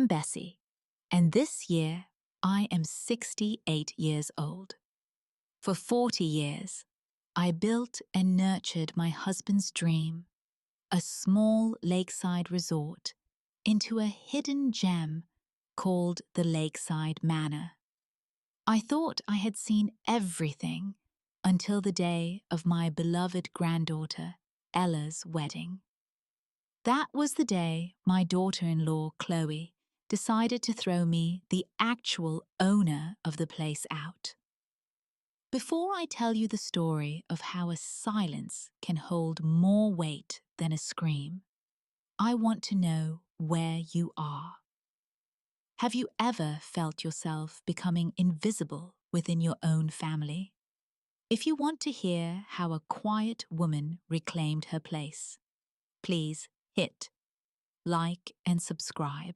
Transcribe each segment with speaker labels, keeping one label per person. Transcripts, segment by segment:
Speaker 1: am Bessie, and this year I am 68 years old. For 40 years, I built and nurtured my husband's dream, a small lakeside resort, into a hidden gem called the Lakeside Manor. I thought I had seen everything until the day of my beloved granddaughter, Ella's wedding. That was the day my daughter-in-law, Chloe, decided to throw me, the actual owner of the place, out. Before I tell you the story of how a silence can hold more weight than a scream, I want to know where you are. Have you ever felt yourself becoming invisible within your own family? If you want to hear how a quiet woman reclaimed her place, please hit like and subscribe.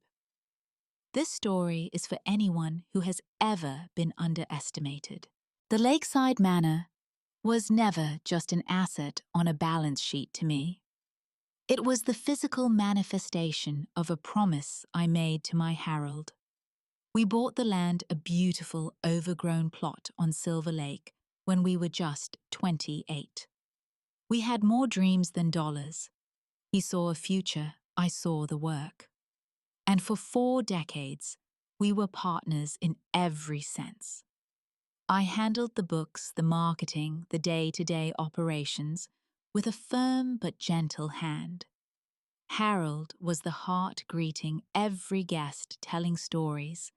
Speaker 1: This story is for anyone who has ever been underestimated. The Lakeside Manor was never just an asset on a balance sheet to me. It was the physical manifestation of a promise I made to my Harold. We bought the land, a beautiful, overgrown plot on Silver Lake, when we were just 28. We had more dreams than dollars. He saw a future, I saw the work. And for 4 decades, we were partners in every sense. I handled the books, the marketing, the day-to-day operations with a firm but gentle hand. Harold was the heart greeting every guest, telling stories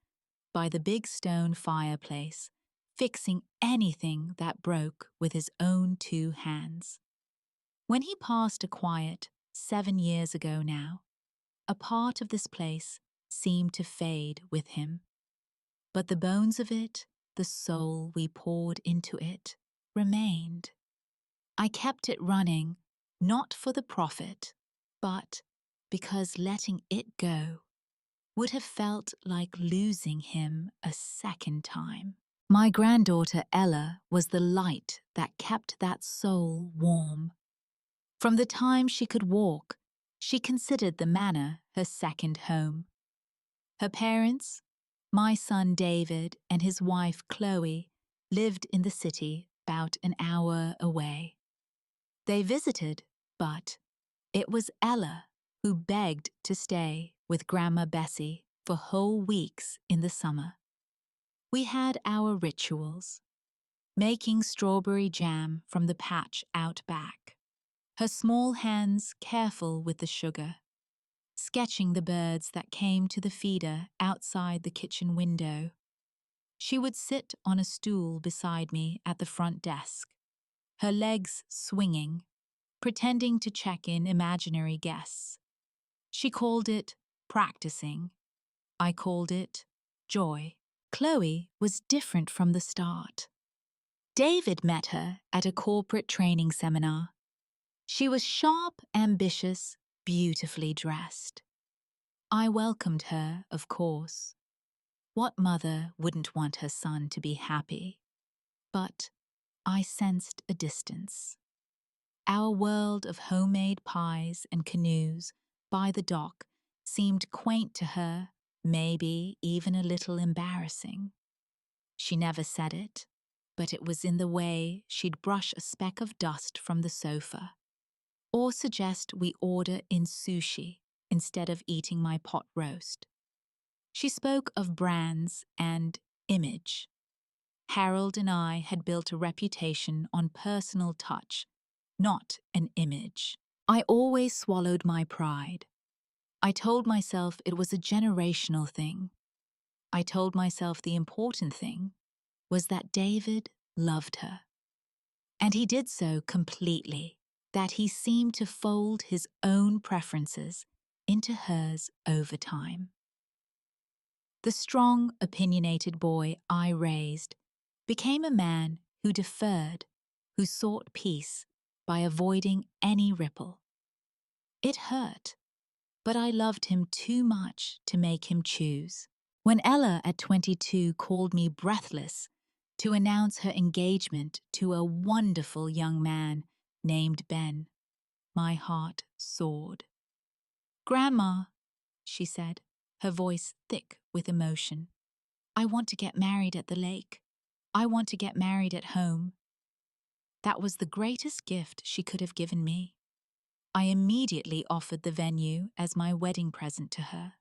Speaker 1: by the big stone fireplace, fixing anything that broke with his own 2 hands. When he passed a quiet 7 years ago now, a part of this place seemed to fade with him. But the bones of it, the soul we poured into it, remained. I kept it running, not for the profit, but because letting it go would have felt like losing him a second time. My granddaughter Ella was the light that kept that soul warm. From the time she could walk, she considered the manor her second home. Her parents, my son David and his wife Chloe, lived in the city about an hour away. They visited, but it was Ella who begged to stay with Grandma Bessie for whole weeks in the summer. We had our rituals, making strawberry jam from the patch out back, her small hands careful with the sugar, sketching the birds that came to the feeder outside the kitchen window. She would sit on a stool beside me at the front desk, her legs swinging, pretending to check in imaginary guests. She called it practicing. I called it joy. Chloe was different from the start. David met her at a corporate training seminar. She was sharp, ambitious, beautifully dressed. I welcomed her, of course. What mother wouldn't want her son to be happy? But I sensed a distance. Our world of homemade pies and canoes by the dock seemed quaint to her, maybe even a little embarrassing. She never said it, but it was in the way she'd brush a speck of dust from the sofa, or suggest we order in sushi instead of eating my pot roast. She spoke of brands and image. Harold and I had built a reputation on personal touch, not an image. I always swallowed my pride. I told myself it was a generational thing. I told myself the important thing was that David loved her. And he did so completely, that he seemed to fold his own preferences into hers over time. The strong, opinionated boy I raised became a man who deferred, who sought peace by avoiding any ripple. It hurt, but I loved him too much to make him choose. When Ella at 22 called me breathless to announce her engagement to a wonderful young man named Ben, my heart soared. "Grandma," she said, her voice thick with emotion. I want to get married at the lake. I want to get married at home. That was the greatest gift she could have given me. I immediately offered the venue as my wedding present to her.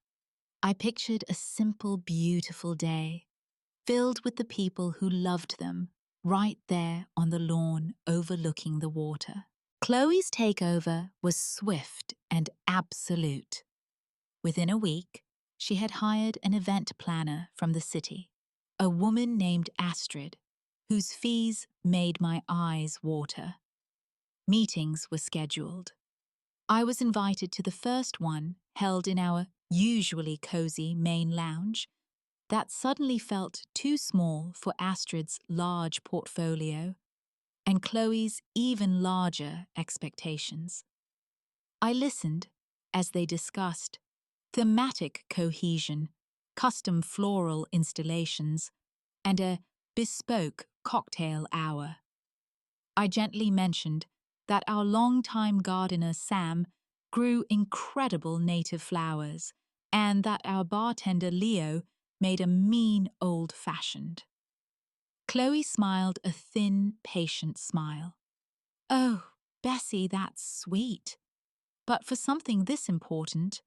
Speaker 1: I pictured a simple, beautiful day, filled with the people who loved them, right there on the lawn overlooking the water. Chloe's takeover was swift and absolute. Within a week, she had hired an event planner from the city, a woman named Astrid, whose fees made my eyes water. Meetings were scheduled. I was invited to the first one, held in our usually cozy main lounge, that suddenly felt too small for Astrid's large portfolio and Chloe's even larger expectations. I listened as they discussed thematic cohesion, custom floral installations, and a bespoke cocktail hour. I gently mentioned that our longtime gardener Sam grew incredible native flowers and that our bartender Leo made a mean old-fashioned. Chloe smiled a thin, patient smile. Oh, Bessie, that's sweet. But for something this important,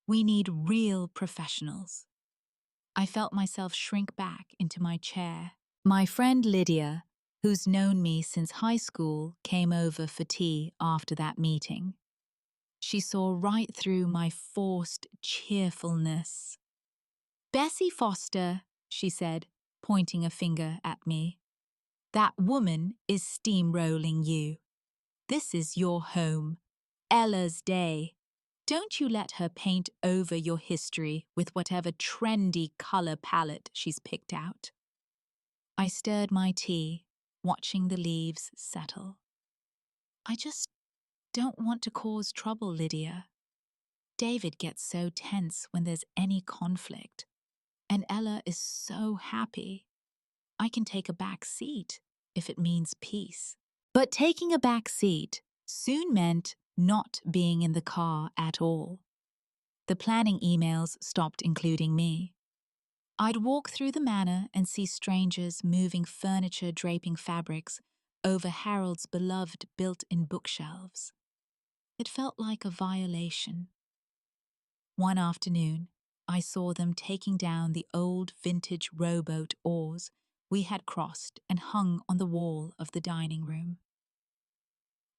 Speaker 1: we need real professionals. I felt myself shrink back into my chair. My friend Lydia, who's known me since high school, came over for tea after that meeting. She saw right through my forced cheerfulness. Bessie Foster, she said, pointing a finger at me. That woman is steamrolling you. This is your home, Ella's day. Don't you let her paint over your history with whatever trendy color palette she's picked out. I stirred my tea, watching the leaves settle. I just don't want to cause trouble, Lydia. David gets so tense when there's any conflict, and Ella is so happy. I can take a back seat if it means peace. But taking a back seat soon meant not being in the car at all. The planning emails stopped including me. I'd walk through the manor and see strangers moving furniture draping fabrics over Harold's beloved built-in bookshelves. It felt like a violation. One afternoon, I saw them taking down the old vintage rowboat oars we had crossed and hung on the wall of the dining room.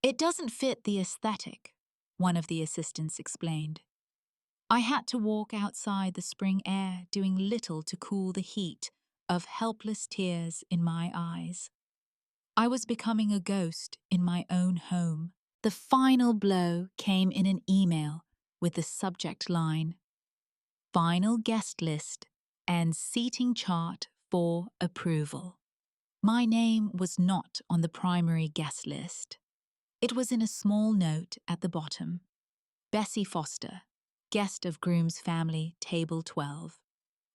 Speaker 1: It doesn't fit the aesthetic, one of the assistants explained. I had to walk outside the spring air, doing little to cool the heat of helpless tears in my eyes. I was becoming a ghost in my own home. The final blow came in an email with the subject line, "Final guest list and seating chart for approval." My name was not on the primary guest list. It was in a small note at the bottom. Bessie Foster, guest of groom's family, table 12.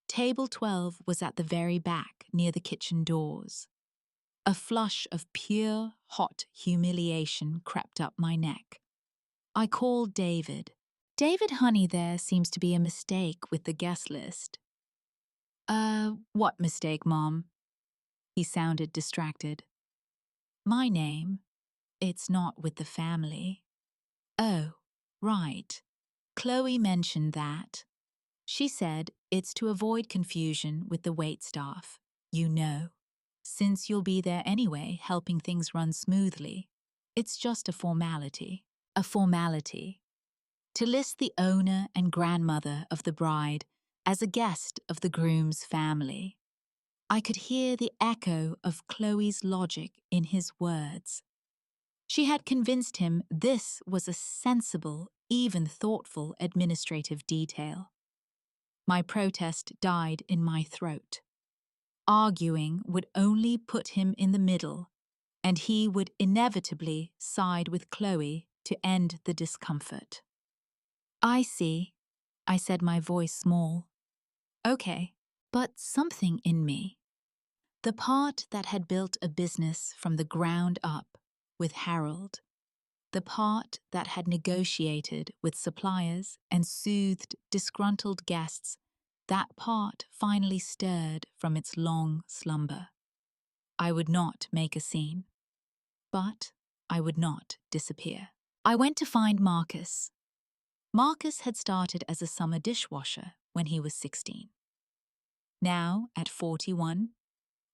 Speaker 1: Table 12 was at the very back, near the kitchen doors. A flush of pure, hot humiliation crept up my neck. I called David. David, honey, there seems to be a mistake with the guest list. What mistake, Mom? He sounded distracted. My name. It's not with the family. Oh, right. Chloe mentioned that. She said it's to avoid confusion with the waitstaff, you know. Since you'll be there anyway, helping things run smoothly. It's just a formality. A formality. To list the owner and grandmother of the bride as a guest of the groom's family. I could hear the echo of Chloe's logic in his words. She had convinced him this was a sensible, even thoughtful administrative detail. My protest died in my throat. Arguing would only put him in the middle, and he would inevitably side with Chloe to end the discomfort. I see, I said, my voice small. Okay, but something in me, the part that had built a business from the ground up with Harold, the part that had negotiated with suppliers and soothed disgruntled guests That part finally stirred from its long slumber. I would not make a scene, but I would not disappear. I went to find Marcus. Marcus had started as a summer dishwasher when he was 16. Now, at 41,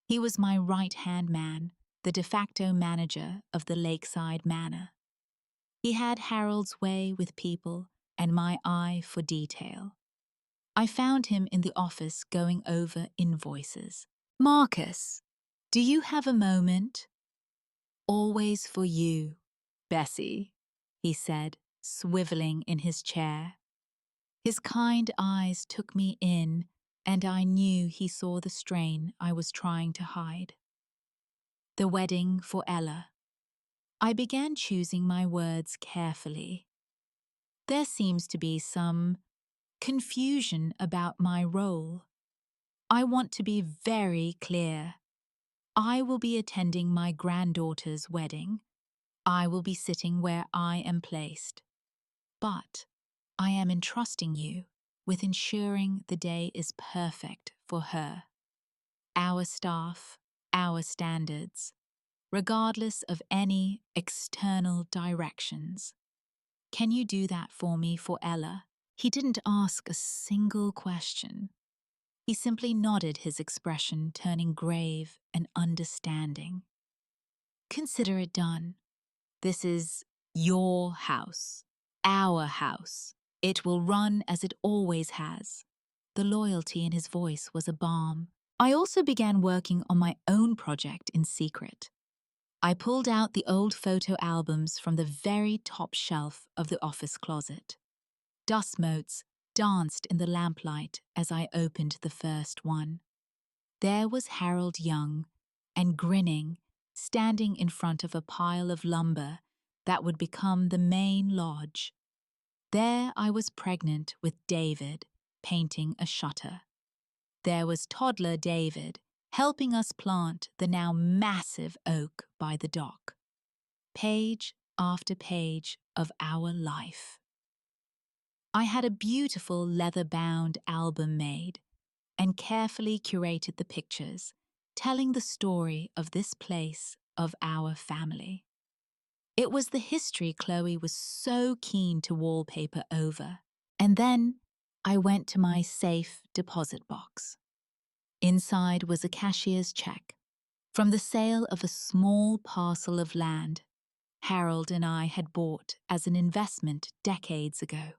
Speaker 1: he was my right-hand man, the de facto manager of the Lakeside Manor. He had Harold's way with people and my eye for detail. I found him in the office going over invoices. "Marcus, do you have a moment?" "Always for you, Bessie," he said, swiveling in his chair. His kind eyes took me in, and I knew he saw the strain I was trying to hide. The wedding for Ella. I began choosing my words carefully. There seems to be some confusion about my role. I want to be very clear. I will be attending my granddaughter's wedding. I will be sitting where I am placed. But I am entrusting you with ensuring the day is perfect for her. Our staff, our standards, regardless of any external directions. Can you do that for me for Ella? He didn't ask a single question. He simply nodded, his expression turning grave and understanding. Consider it done. This is your house, our house. It will run as it always has. The loyalty in his voice was a balm. I also began working on my own project in secret. I pulled out the old photo albums from the very top shelf of the office closet. Dust motes danced in the lamplight as I opened the first one. There was Harold Young, and grinning, standing in front of a pile of lumber that would become the main lodge. There I was pregnant with David, painting a shutter. There was toddler David, helping us plant the now massive oak by the dock. Page after page of our life. I had a beautiful leather-bound album made and carefully curated the pictures, telling the story of this place, of our family. It was the history Chloe was so keen to wallpaper over. And then I went to my safe deposit box. Inside was a cashier's check from the sale of a small parcel of land Harold and I had bought as an investment decades ago.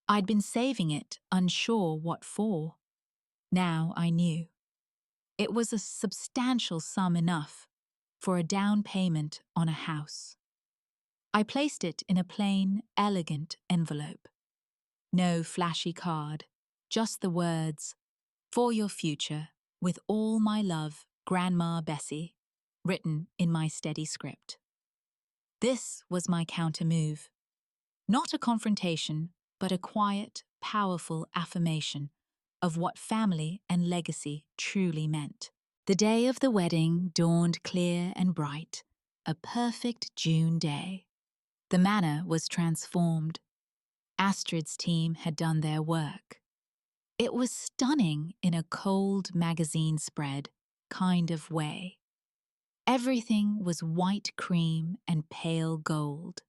Speaker 1: I'd been saving it, unsure what for. Now I knew. It was a substantial sum, enough for a down payment on a house. I placed it in a plain, elegant envelope. No flashy card, just the words, "For your future, with all my love, Grandma Bessie," written in my steady script. This was my counter-move. Not a confrontation, but a quiet, powerful affirmation of what family and legacy truly meant. The day of the wedding dawned clear and bright, a perfect June day. The manor was transformed. Astrid's team had done their work. It was stunning in a cold magazine spread kind of way. Everything was white cream and pale gold.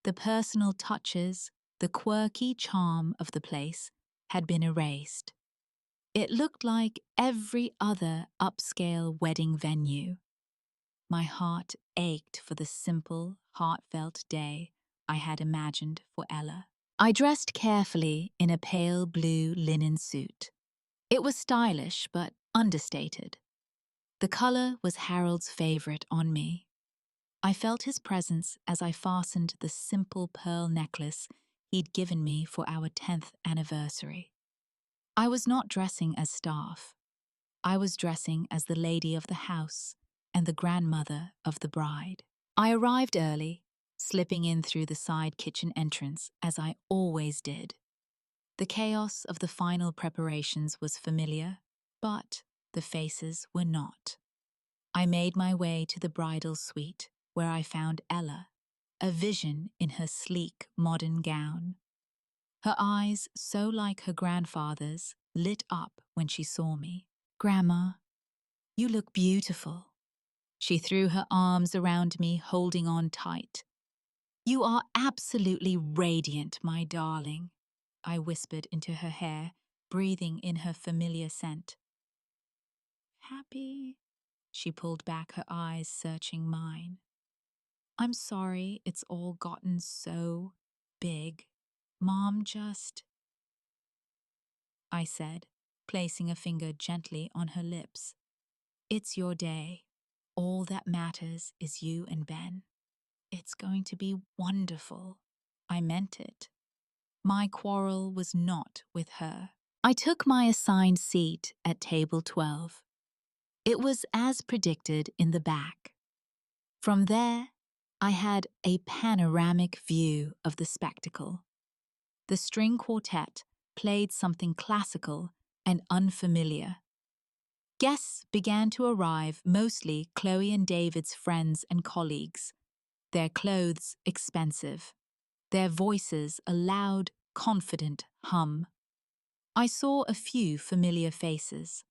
Speaker 1: The personal touches, the quirky charm of the place had been erased. It looked like every other upscale wedding venue. My heart ached for the simple, heartfelt day I had imagined for Ella. I dressed carefully in a pale blue linen suit. It was stylish but understated. The color was Harold's favorite on me. I felt his presence as I fastened the simple pearl necklace he'd given me for our 10th anniversary. I was not dressing as staff. I was dressing as the lady of the house and the grandmother of the bride. I arrived early, slipping in through the side kitchen entrance as I always did. The chaos of the final preparations was familiar, but the faces were not. I made my way to the bridal suite, where I found Ella, a vision in her sleek, modern gown. Her eyes, so like her grandfather's, lit up when she saw me. "Grandma, you look beautiful." She threw her arms around me, holding on tight. "You are absolutely radiant, my darling," I whispered into her hair, breathing in her familiar scent. "Happy?" She pulled back, her eyes searching mine. "I'm sorry it's all gotten so big. Mom just—" I said, placing a finger gently on her lips. "It's your day. All that matters is you and Ben. It's going to be wonderful." I meant it. My quarrel was not with her. I took my assigned seat at table 12. It was as predicted in the back. From there, I had a panoramic view of the spectacle. The string quartet played something classical and unfamiliar. Guests began to arrive, mostly Chloe and David's friends and colleagues, their clothes expensive, their voices a loud, confident hum. I saw a few familiar faces,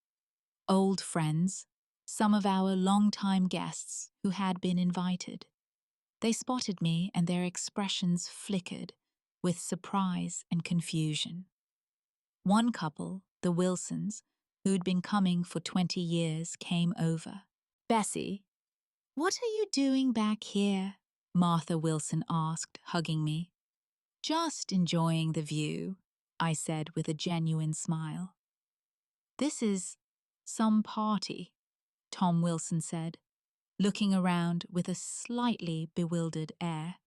Speaker 1: old friends, some of our longtime guests who had been invited. They spotted me and their expressions flickered with surprise and confusion. One couple, the Wilsons, who'd been coming for 20 years, came over. "Bessie, what are you doing back here?" Martha Wilson asked, hugging me. "Just enjoying the view," I said with a genuine smile. "This is some party," Tom Wilson said, looking around with a slightly bewildered air.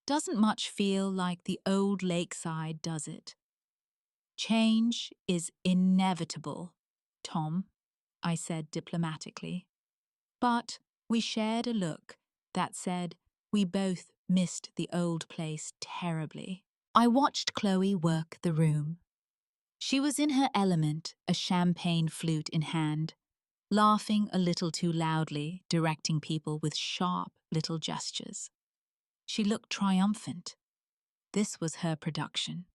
Speaker 1: "Doesn't much feel like the old lakeside, does it?" "Change is inevitable, Tom," I said diplomatically. But we shared a look that said we both missed the old place terribly. I watched Chloe work the room. She was in her element, a champagne flute in hand, laughing a little too loudly, directing people with sharp little gestures. She looked triumphant. This was her production.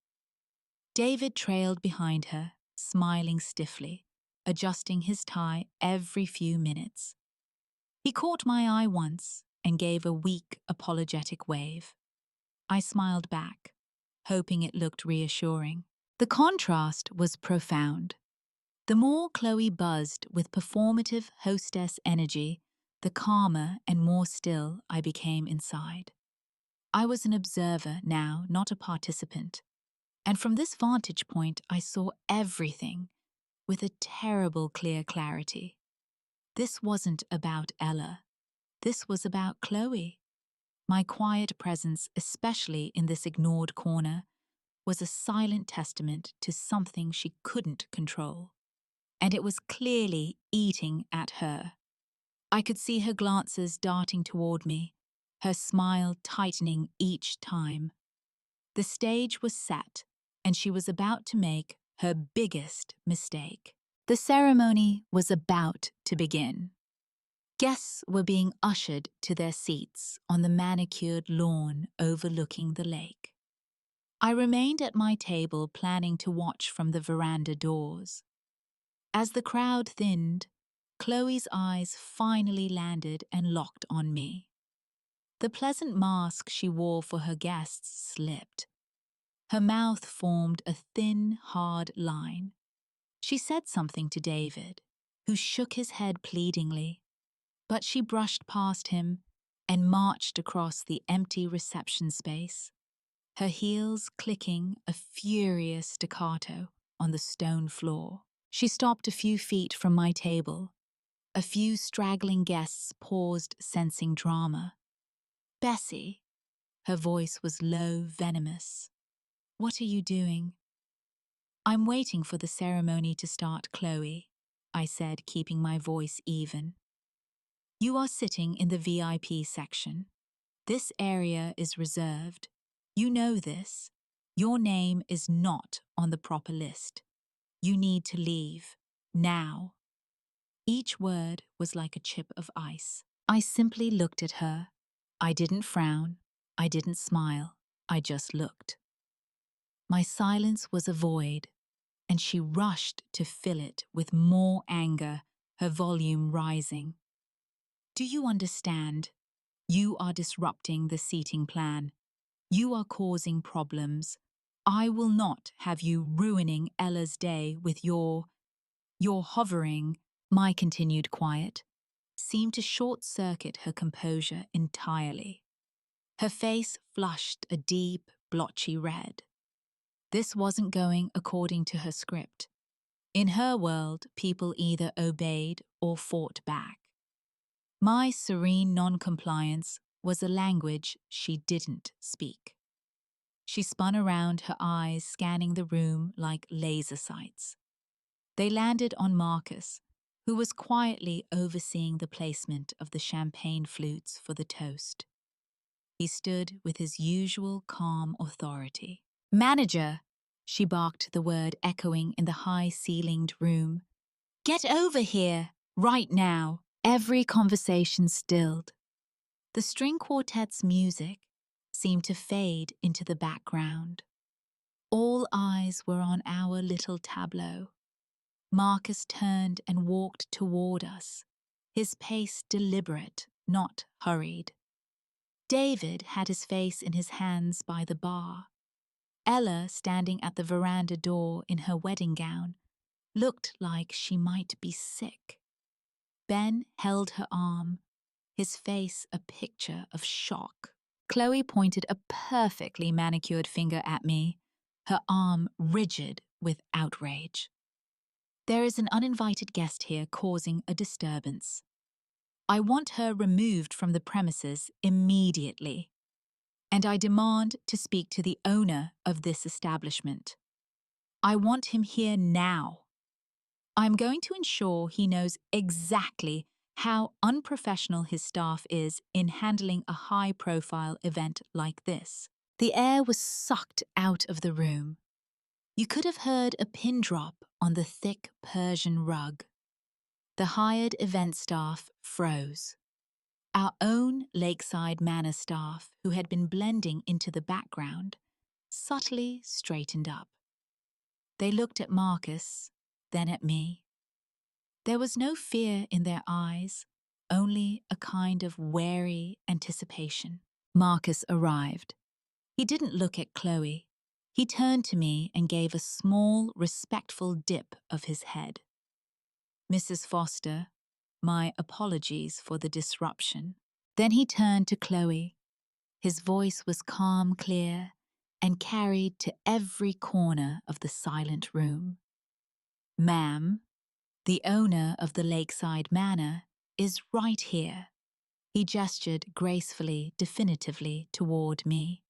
Speaker 1: David trailed behind her, smiling stiffly, adjusting his tie every few minutes. He caught my eye once and gave a weak, apologetic wave. I smiled back, hoping it looked reassuring. The contrast was profound. The more Chloe buzzed with performative hostess energy, the calmer and more still I became inside. I was an observer now, not a participant. And from this vantage point, I saw everything with a terrible clear clarity. This wasn't about Ella. This was about Chloe. My quiet presence, especially in this ignored corner, was a silent testament to something she couldn't control. And it was clearly eating at her. I could see her glances darting toward me, her smile tightening each time. The stage was set, and she was about to make her biggest mistake. The ceremony was about to begin. Guests were being ushered to their seats on the manicured lawn overlooking the lake. I remained at my table, planning to watch from the veranda doors. As the crowd thinned, Chloe's eyes finally landed and locked on me. The pleasant mask she wore for her guests slipped. Her mouth formed a thin, hard line. She said something to David, who shook his head pleadingly, but she brushed past him and marched across the empty reception space, her heels clicking a furious staccato on the stone floor. She stopped a few feet from my table. A few straggling guests paused, sensing drama. "Bessie," her voice was low, venomous. "What are you doing?" "I'm waiting for the ceremony to start, Chloe," I said, keeping my voice even. "You are sitting in the VIP section. This area is reserved. You know this. Your name is not on the proper list. You need to leave. Now." Each word was like a chip of ice. I simply looked at her. I didn't frown. I didn't smile. I just looked. My silence was a void, and she rushed to fill it with more anger, her volume rising. "Do you understand? You are disrupting the seating plan. You are causing problems. I will not have you ruining Ella's day with your hovering." My continued quiet seemed to short-circuit her composure entirely. Her face flushed a deep, blotchy red. This wasn't going according to her script. In her world, people either obeyed or fought back. My serene non-compliance was a language she didn't speak. She spun around, her eyes scanning the room like laser sights. They landed on Marcus, who was quietly overseeing the placement of the champagne flutes for the toast. He stood with his usual calm authority. "Manager," she barked, the word echoing in the high-ceilinged room. "Get over here, right now." Every conversation stilled. The string quartet's music seemed to fade into the background. All eyes were on our little tableau. Marcus turned and walked toward us, his pace deliberate, not hurried. David had his face in his hands by the bar. Ella, standing at the veranda door in her wedding gown, looked like she might be sick. Ben held her arm, his face a picture of shock. Chloe pointed a perfectly manicured finger at me, her arm rigid with outrage. "There is an uninvited guest here causing a disturbance. I want her removed from the premises immediately, and I demand to speak to the owner of this establishment. I want him here now. I'm going to ensure he knows exactly how unprofessional his staff is in handling a high-profile event like this." The air was sucked out of the room. You could have heard a pin drop on the thick Persian rug. The hired event staff froze. Our own Lakeside Manor staff, who had been blending into the background, subtly straightened up. They looked at Marcus, then at me. There was no fear in their eyes, only a kind of wary anticipation. Marcus arrived. He didn't look at Chloe. He turned to me and gave a small, respectful dip of his head. "Mrs. Foster, my apologies for the disruption." Then he turned to Chloe. His voice was calm, clear, and carried to every corner of the silent room. "Ma'am, the owner of the Lakeside Manor is right here." He gestured gracefully, definitively toward me.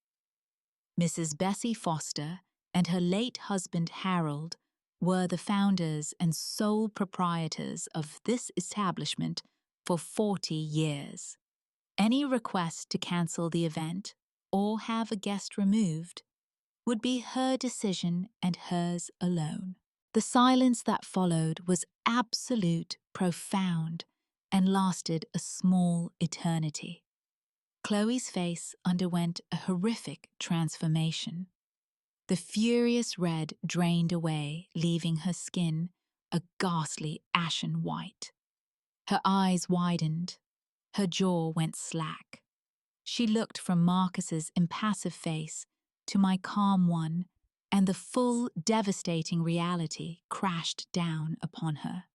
Speaker 1: "Mrs. Bessie Foster and her late husband Harold were the founders and sole proprietors of this establishment for 40 years. Any request to cancel the event or have a guest removed would be her decision and hers alone." The silence that followed was absolute, profound, and lasted a small eternity. Chloe's face underwent a horrific transformation. The furious red drained away, leaving her skin a ghastly ashen white. Her eyes widened. Her jaw went slack. She looked from Marcus's impassive face to my calm one, and the full, devastating reality crashed down upon her.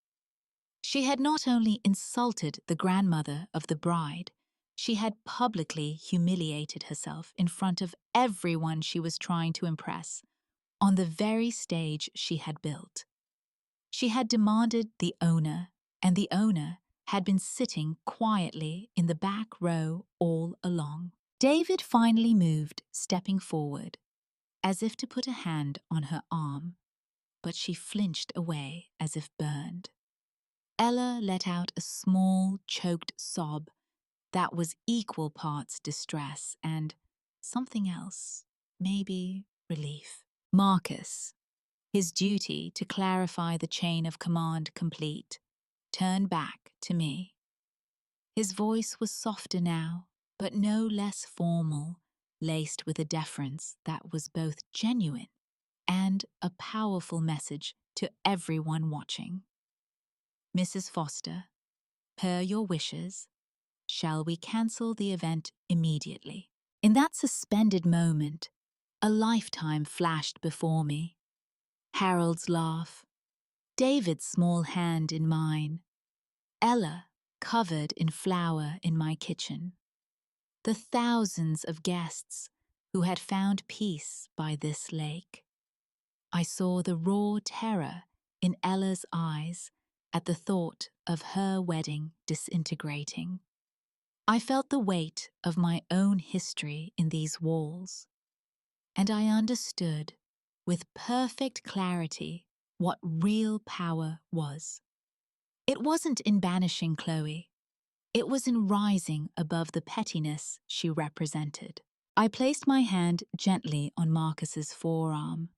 Speaker 1: She had not only insulted the grandmother of the bride, she had publicly humiliated herself in front of everyone she was trying to impress, on the very stage she had built. She had demanded the owner, and the owner had been sitting quietly in the back row all along. David finally moved, stepping forward, as if to put a hand on her arm, but she flinched away as if burned. Ella let out a small, choked sob that was equal parts distress and something else, maybe relief. Marcus, his duty to clarify the chain of command complete, turned back to me. His voice was softer now, but no less formal, laced with a deference that was both genuine and a powerful message to everyone watching. Mrs. Foster, per your wishes, shall we cancel the event immediately? In that suspended moment, a lifetime flashed before me. Harold's laugh, David's small hand in mine, Ella covered in flour in my kitchen, the thousands of guests who had found peace by this lake. I saw the raw terror in Ella's eyes at the thought of her wedding disintegrating. I felt the weight of my own history in these walls, and I understood with perfect clarity what real power was. It wasn't in banishing Chloe. It was in rising above the pettiness she represented. I placed my hand gently on Marcus's forearm.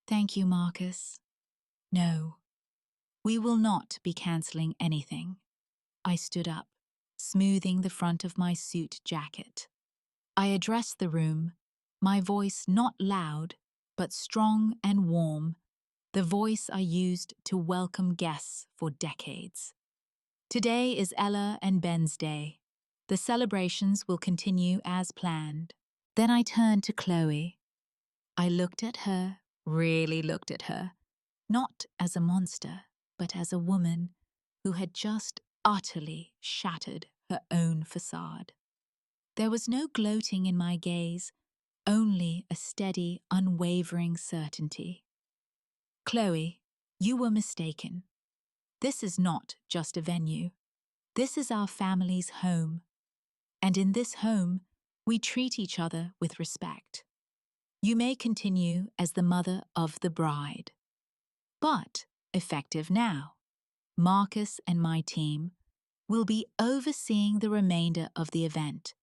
Speaker 1: Thank you, Marcus. No, we will not be cancelling anything. I stood up, smoothing the front of my suit jacket. I addressed the room, my voice not loud, but strong and warm, the voice I used to welcome guests for decades. Today is Ella and Ben's day. The celebrations will continue as planned. Then I turned to Chloe. I looked at her, really looked at her, not as a monster, but as a woman who had just utterly shattered her own facade. There was no gloating in my gaze, only a steady, unwavering certainty. Chloe, you were mistaken. This is not just a venue. This is our family's home. And in this home, we treat each other with respect. You may continue as the mother of the bride. But, effective now, Marcus and my team will be overseeing the remainder of the event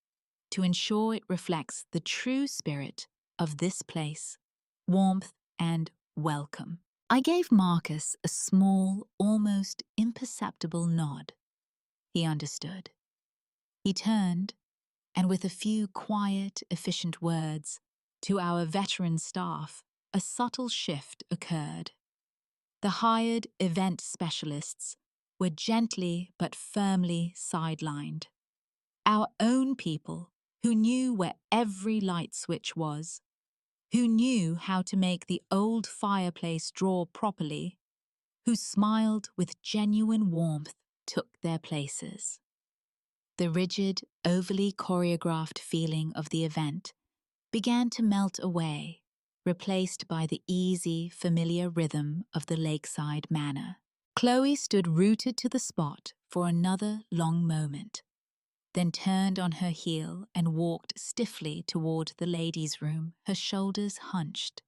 Speaker 1: to ensure it reflects the true spirit of this place, warmth and welcome. I gave Marcus a small, almost imperceptible nod. He understood. He turned, and with a few quiet, efficient words to our veteran staff, a subtle shift occurred. The hired event specialists were gently but firmly sidelined. Our own people who knew where every light switch was, who knew how to make the old fireplace draw properly, who smiled with genuine warmth, took their places. The rigid, overly choreographed feeling of the event began to melt away, replaced by the easy, familiar rhythm of the lakeside manor. Chloe stood rooted to the spot for another long moment, then turned on her heel and walked stiffly toward the ladies' room, her shoulders hunched.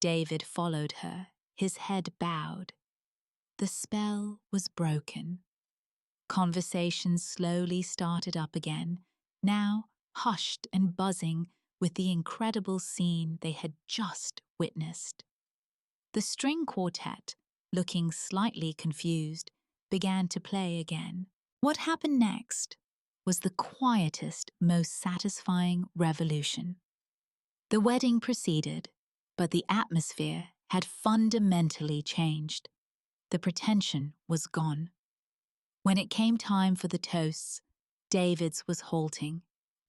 Speaker 1: David followed her, his head bowed. The spell was broken. Conversation slowly started up again, now hushed and buzzing with the incredible scene they had just witnessed. The string quartet, looking slightly confused, began to play again. What happened next was the quietest, most satisfying revolution. The wedding proceeded, but the atmosphere had fundamentally changed. The pretension was gone. When it came time for the toasts, David's was halting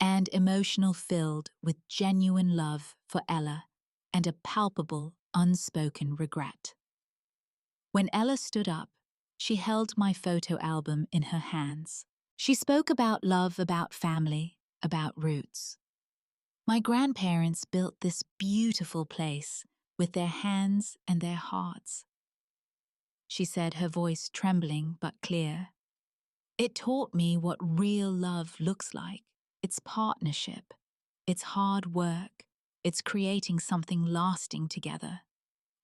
Speaker 1: and emotional, filled with genuine love for Ella and a palpable, unspoken regret. When Ella stood up, she held my photo album in her hands. She spoke about love, about family, about roots. My grandparents built this beautiful place with their hands and their hearts. She said, her voice trembling but clear. It taught me what real love looks like. It's partnership. It's hard work. It's creating something lasting together.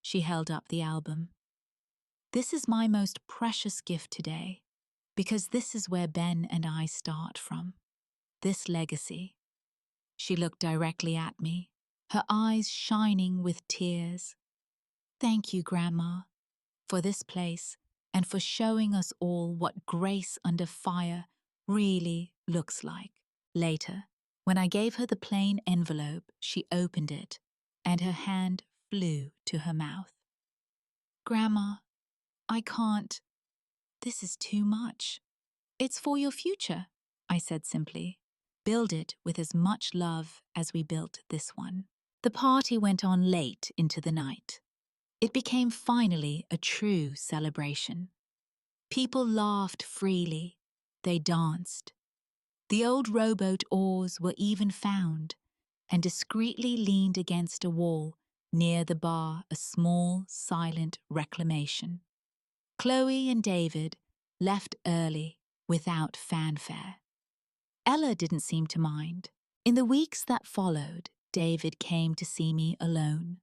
Speaker 1: She held up the album. This is my most precious gift today, because this is where Ben and I start from. This legacy. She looked directly at me, her eyes shining with tears. Thank you, Grandma, for this place and for showing us all what grace under fire really looks like. Later, when I gave her the plain envelope, she opened it, and her hand flew to her mouth. "Grandma, I can't. This is too much." "It's for your future," I said simply. "Build it with as much love as we built this one." The party went on late into the night. It became finally a true celebration. People laughed freely. They danced. The old rowboat oars were even found, and discreetly leaned against a wall near the bar, a small, silent reclamation. Chloe and David left early without fanfare. Ella didn't seem to mind. In the weeks that followed, David came to see me alone.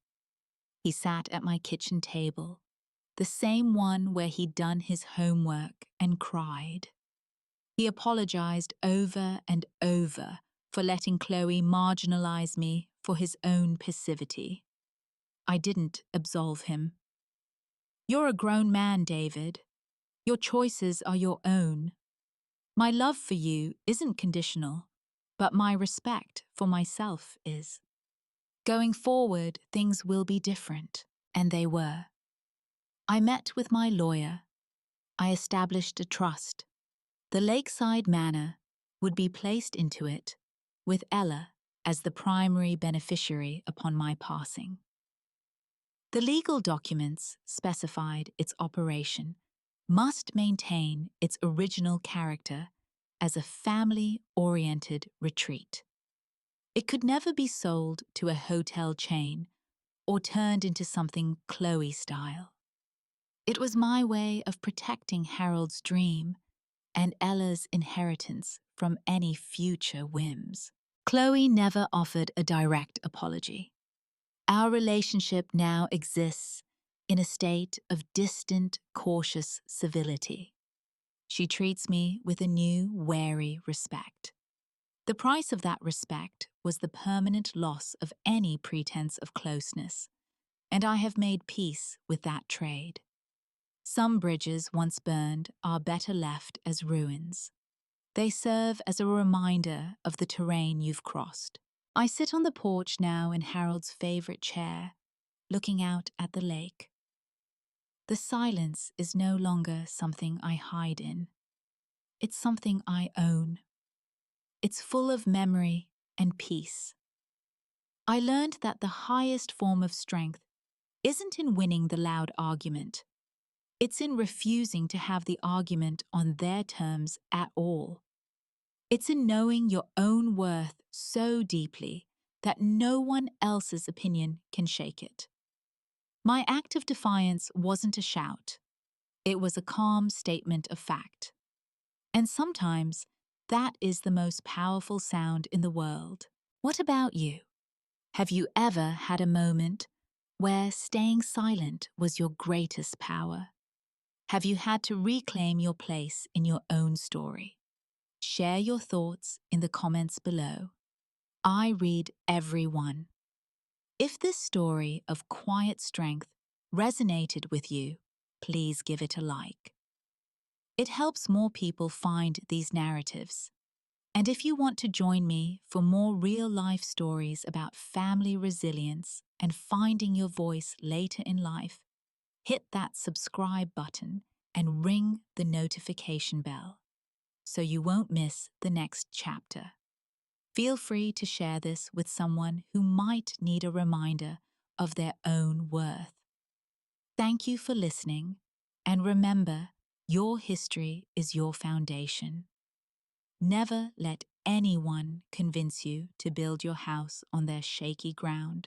Speaker 1: He sat at my kitchen table, the same one where he'd done his homework, and cried. He apologized over and over for letting Chloe marginalize me for his own passivity. I didn't absolve him. "You're a grown man, David. Your choices are your own. My love for you isn't conditional, but my respect for myself is. Going forward, things will be different," and they were. I met with my lawyer. I established a trust. The lakeside manor would be placed into it, with Ella as the primary beneficiary upon my passing. The legal documents specified its operation must maintain its original character as a family-oriented retreat. It could never be sold to a hotel chain or turned into something Chloe style. It was my way of protecting Harold's dream and Ella's inheritance from any future whims. Chloe never offered a direct apology. Our relationship now exists in a state of distant, cautious civility. She treats me with a new, wary respect. The price of that respect was the permanent loss of any pretense of closeness, and I have made peace with that trade. Some bridges once burned are better left as ruins. They serve as a reminder of the terrain you've crossed. I sit on the porch now in Harold's favorite chair, looking out at the lake. The silence is no longer something I hide in. It's something I own. It's full of memory and peace. I learned that the highest form of strength isn't in winning the loud argument. It's in refusing to have the argument on their terms at all. It's in knowing your own worth so deeply that no one else's opinion can shake it. My act of defiance wasn't a shout. It was a calm statement of fact. And sometimes that is the most powerful sound in the world. What about you? Have you ever had a moment where staying silent was your greatest power? Have you had to reclaim your place in your own story? Share your thoughts in the comments below. I read every one. If this story of quiet strength resonated with you, please give it a like. It helps more people find these narratives. And if you want to join me for more real-life stories about family resilience and finding your voice later in life, hit that subscribe button and ring the notification bell so you won't miss the next chapter. Feel free to share this with someone who might need a reminder of their own worth. Thank you for listening, and remember, your history is your foundation. Never let anyone convince you to build your house on their shaky ground.